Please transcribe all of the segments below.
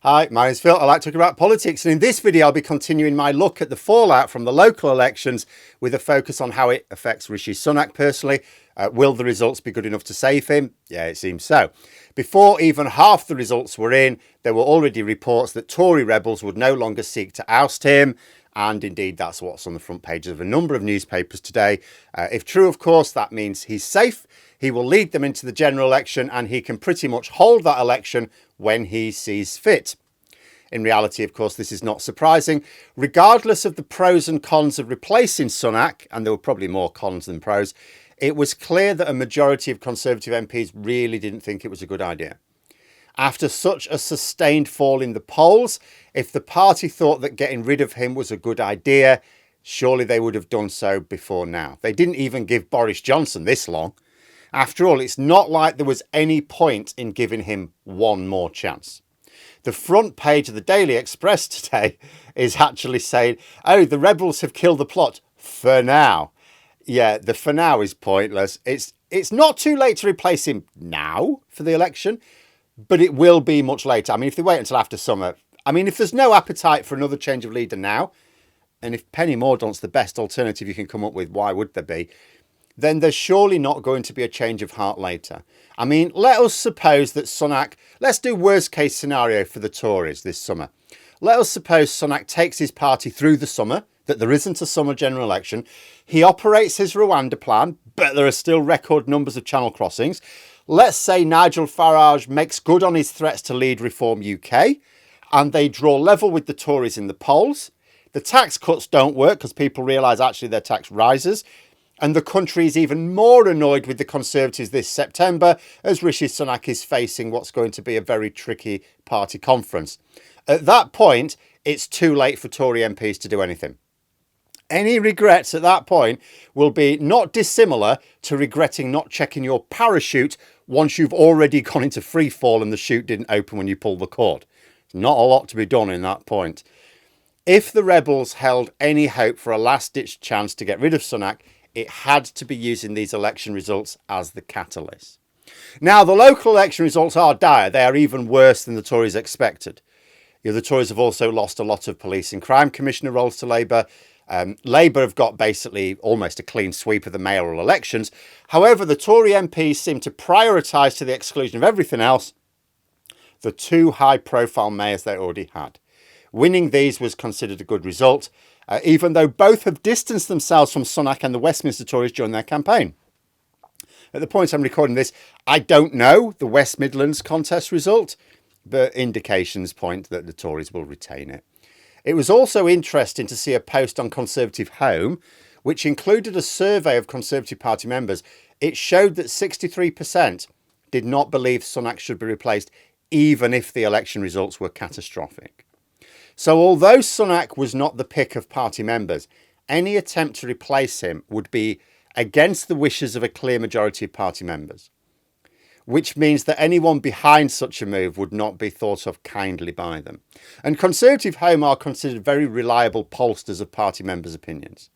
Hi, my name's Phil. I like talking about politics, and in this video I'll be continuing my look at the fallout from the local elections with a focus on how it affects Rishi Sunak personally. Will the results be good enough to save him? Yeah, it seems so. Before even half the results were in, there were already reports that Tory rebels would no longer seek to oust him, and indeed that's what's on the front pages of a number of newspapers today. If true, of course, that means he's safe. He will lead them into the general election and he can pretty much hold that election when he sees fit. In reality, of course, this is not surprising. Regardless of the pros and cons of replacing Sunak, and there were probably more cons than pros, it was clear that a majority of Conservative MPs really didn't think it was a good idea. After such a sustained fall in the polls, if the party thought that getting rid of him was a good idea, surely they would have done so before now. They didn't even give Boris Johnson this long. After all, it's not like there was any point in giving him one more chance. The front page of the Daily Express today is actually saying, oh, the rebels have killed the plot for now. Yeah, the for now is pointless. It's not too late to replace him now for the election, but it will be much later. I mean, if they wait until after summer, if there's no appetite for another change of leader now, and if Penny Mordaunt's the best alternative you can come up with, why would there be? Then there's surely not going to be a change of heart later. Let us suppose that Sunak, let's do worst case scenario for the Tories this summer. Let us suppose Sunak takes his party through the summer, that there isn't a summer general election. He operates his Rwanda plan, but there are still record numbers of channel crossings. Let's say Nigel Farage makes good on his threats to lead Reform UK, and they draw level with the Tories in the polls. The tax cuts don't work because people realise actually their tax rises. And the country is even more annoyed with the Conservatives this September as Rishi Sunak is facing what's going to be a very tricky party conference. At that point, it's too late for Tory MPs to do anything. Any regrets at that point will be not dissimilar to regretting not checking your parachute once you've already gone into free fall and the chute didn't open when you pulled the cord. There's not a lot to be done in that point. If the rebels held any hope for a last-ditch chance to get rid of Sunak, it had to be using these election results as the catalyst. Now, the local election results are dire. They are even worse than the Tories expected. The Tories have also lost a lot of police and crime commissioner roles to Labour. Labour have got basically almost a clean sweep of the mayoral elections. However, the Tory MPs seem to prioritise, to the exclusion of everything else, the two high-profile mayors they already had. Winning these was considered a good result, even though both have distanced themselves from Sunak and the Westminster Tories during their campaign. At the point I'm recording this, I don't know the West Midlands contest result, but indications point that the Tories will retain it. It was also interesting to see a post on Conservative Home, which included a survey of Conservative Party members. It showed that 63% did not believe Sunak should be replaced, even if the election results were catastrophic. So although Sunak was not the pick of party members, any attempt to replace him would be against the wishes of a clear majority of party members, which means that anyone behind such a move would not be thought of kindly by them. And Conservative Home are considered very reliable pollsters of party members' opinions.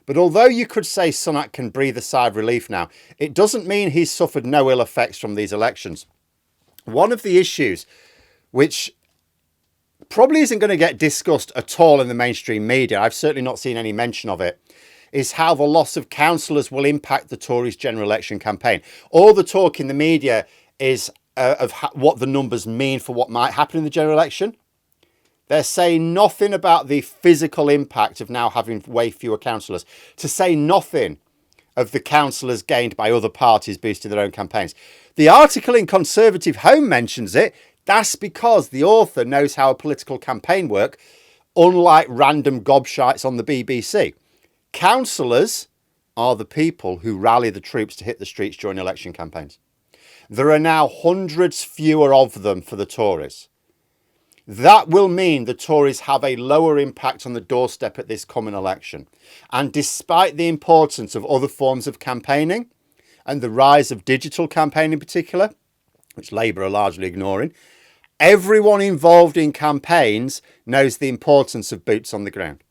But although you could say Sunak can breathe a sigh of relief now, it doesn't mean he's suffered no ill effects from these elections. One of the issues which probably isn't going to get discussed at all in the mainstream media, I've certainly not seen any mention of it, is how the loss of councillors will impact the Tories' general election campaign. All the talk in the media is of what the numbers mean for what might happen in the general election. They're saying nothing about the physical impact of now having way fewer councillors, to say nothing of the councillors gained by other parties boosting their own campaigns. The article in Conservative Home mentions it. That's because the author knows how a political campaign works, unlike random gobshites on the BBC. Councillors are the people who rally the troops to hit the streets during election campaigns. There are now hundreds fewer of them for the Tories. That will mean the Tories have a lower impact on the doorstep at this coming election. And despite the importance of other forms of campaigning, and the rise of digital campaign in particular, which Labour are largely ignoring, everyone involved in campaigns knows the importance of boots on the ground.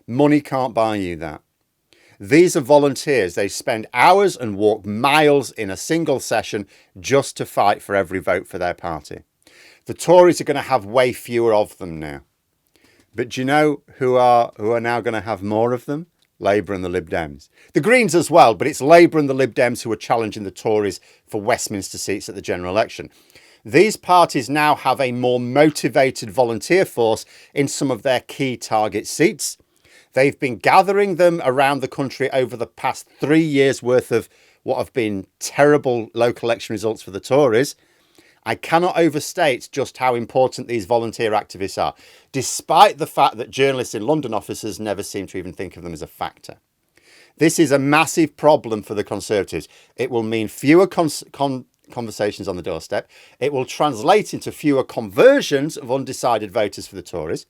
Money can't buy you that. These are volunteers. They spend hours and walk miles in a single session just to fight for every vote for their party. The Tories are going to have way fewer of them now. But do you know who are now going to have more of them? Labour and the Lib Dems. The Greens as well, but it's Labour and the Lib Dems who are challenging the Tories for Westminster seats at the general election. These parties now have a more motivated volunteer force in some of their key target seats. They've been gathering them around the country over the past 3 years' worth of what have been terrible local election results for the Tories. I cannot overstate just how important these volunteer activists are, despite the fact that journalists in London offices never seem to even think of them as a factor. This is a massive problem for the Conservatives. It will mean fewer conversations on the doorstep. It will translate into fewer conversions of undecided voters for the Tories.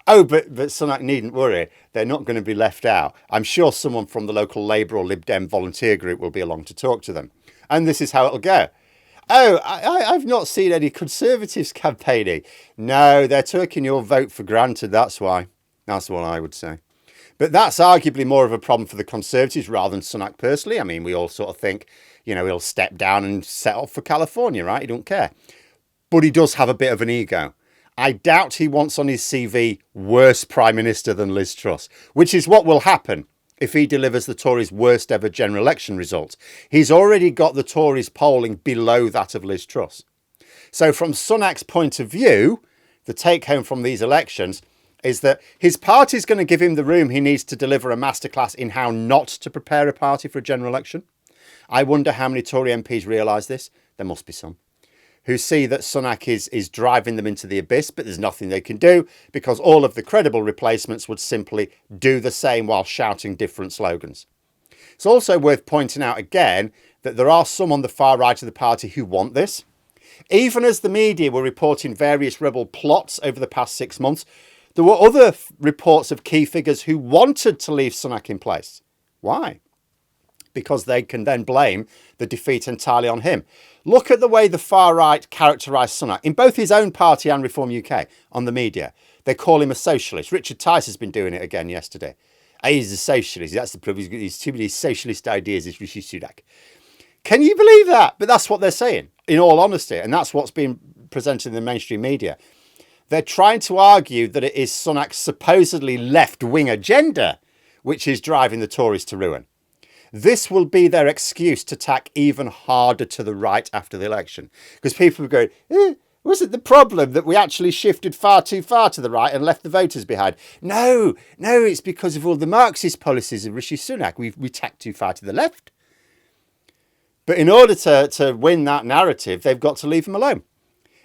Oh, but Sunak needn't worry. They're not going to be left out. I'm sure someone from the local Labour or Lib Dem volunteer group will be along to talk to them. And this is how it'll go. Oh, I've not seen any Conservatives campaigning. No, they're taking your vote for granted, that's why. That's what I would say. But that's arguably more of a problem for the Conservatives rather than Sunak personally. I mean, we all sort of think, you know, he'll step down and set off for California, right? He don't care. But he does have a bit of an ego. I doubt he wants on his CV worse Prime Minister than Liz Truss, which is what will happen if he delivers the Tories' worst ever general election result. He's already got the Tories polling below that of Liz Truss. So from Sunak's point of view, the take home from these elections is that his party's going to give him the room he needs to deliver a masterclass in how not to prepare a party for a general election. I wonder how many Tory MPs realise this. There must be some who see that Sunak is driving them into the abyss, but there's nothing they can do because all of the credible replacements would simply do the same while shouting different slogans. It's also worth pointing out again that there are some on the far right of the party who want this. Even as the media were reporting various rebel plots over the past 6 months, there were other reports of key figures who wanted to leave Sunak in place. Why? Because they can then blame the defeat entirely on him. Look at the way the far right characterised Sunak in both his own party and Reform UK on the media. They call him a socialist. Richard Tice has been doing it again yesterday. He's a socialist. That's the problem. He's too many socialist ideas, is Rishi Sunak. Can you believe that? But that's what they're saying, in all honesty. And that's what's being presented in the mainstream media. They're trying to argue that it is Sunak's supposedly left-wing agenda which is driving the Tories to ruin. This will be their excuse to tack even harder to the right after the election. Because people are going, was it the problem that we actually shifted far too far to the right and left the voters behind? No, it's because of all the Marxist policies of Rishi Sunak. We tacked too far to the left. But in order to win that narrative, they've got to leave him alone.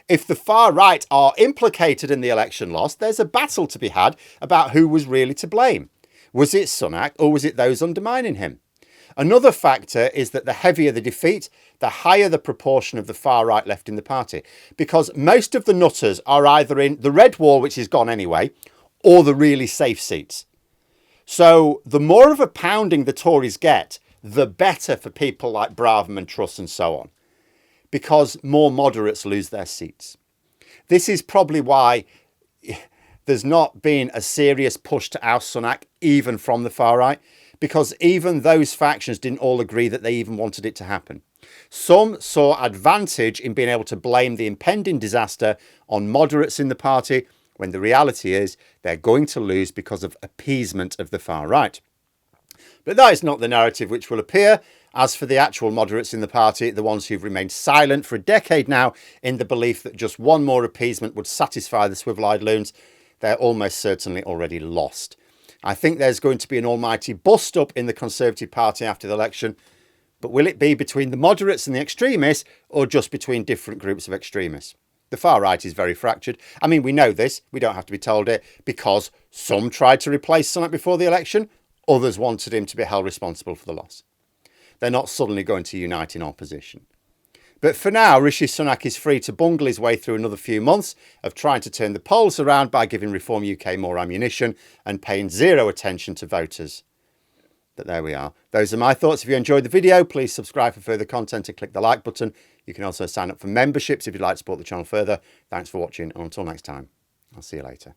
If the far right are implicated in the election loss, there's a battle to be had about who was really to blame. Was it Sunak or was it those undermining him? Another factor is that the heavier the defeat, the higher the proportion of the far right left in the party. Because most of the nutters are either in the red wall, which is gone anyway, or the really safe seats. So the more of a pounding the Tories get, the better for people like Brabham and Truss and so on. Because more moderates lose their seats. This is probably why there's not been a serious push to oust Sunak, even from the far right. Because even those factions didn't all agree that they even wanted it to happen. Some saw advantage in being able to blame the impending disaster on moderates in the party, when the reality is they're going to lose because of appeasement of the far right. But that is not the narrative which will appear. As for the actual moderates in the party, the ones who've remained silent for a decade now in the belief that just one more appeasement would satisfy the swivel-eyed loons, they're almost certainly already lost. I think there's going to be an almighty bust-up in the Conservative Party after the election. But will it be between the moderates and the extremists or just between different groups of extremists? The far right is very fractured. I mean, we know this. We don't have to be told it because some tried to replace Sunak before the election. Others wanted him to be held responsible for the loss. They're not suddenly going to unite in opposition. But for now, Rishi Sunak is free to bungle his way through another few months of trying to turn the polls around by giving Reform UK more ammunition and paying zero attention to voters. But there we are. Those are my thoughts. If you enjoyed the video, please subscribe for further content and click the like button. You can also sign up for memberships if you'd like to support the channel further. Thanks for watching, and until next time, I'll see you later.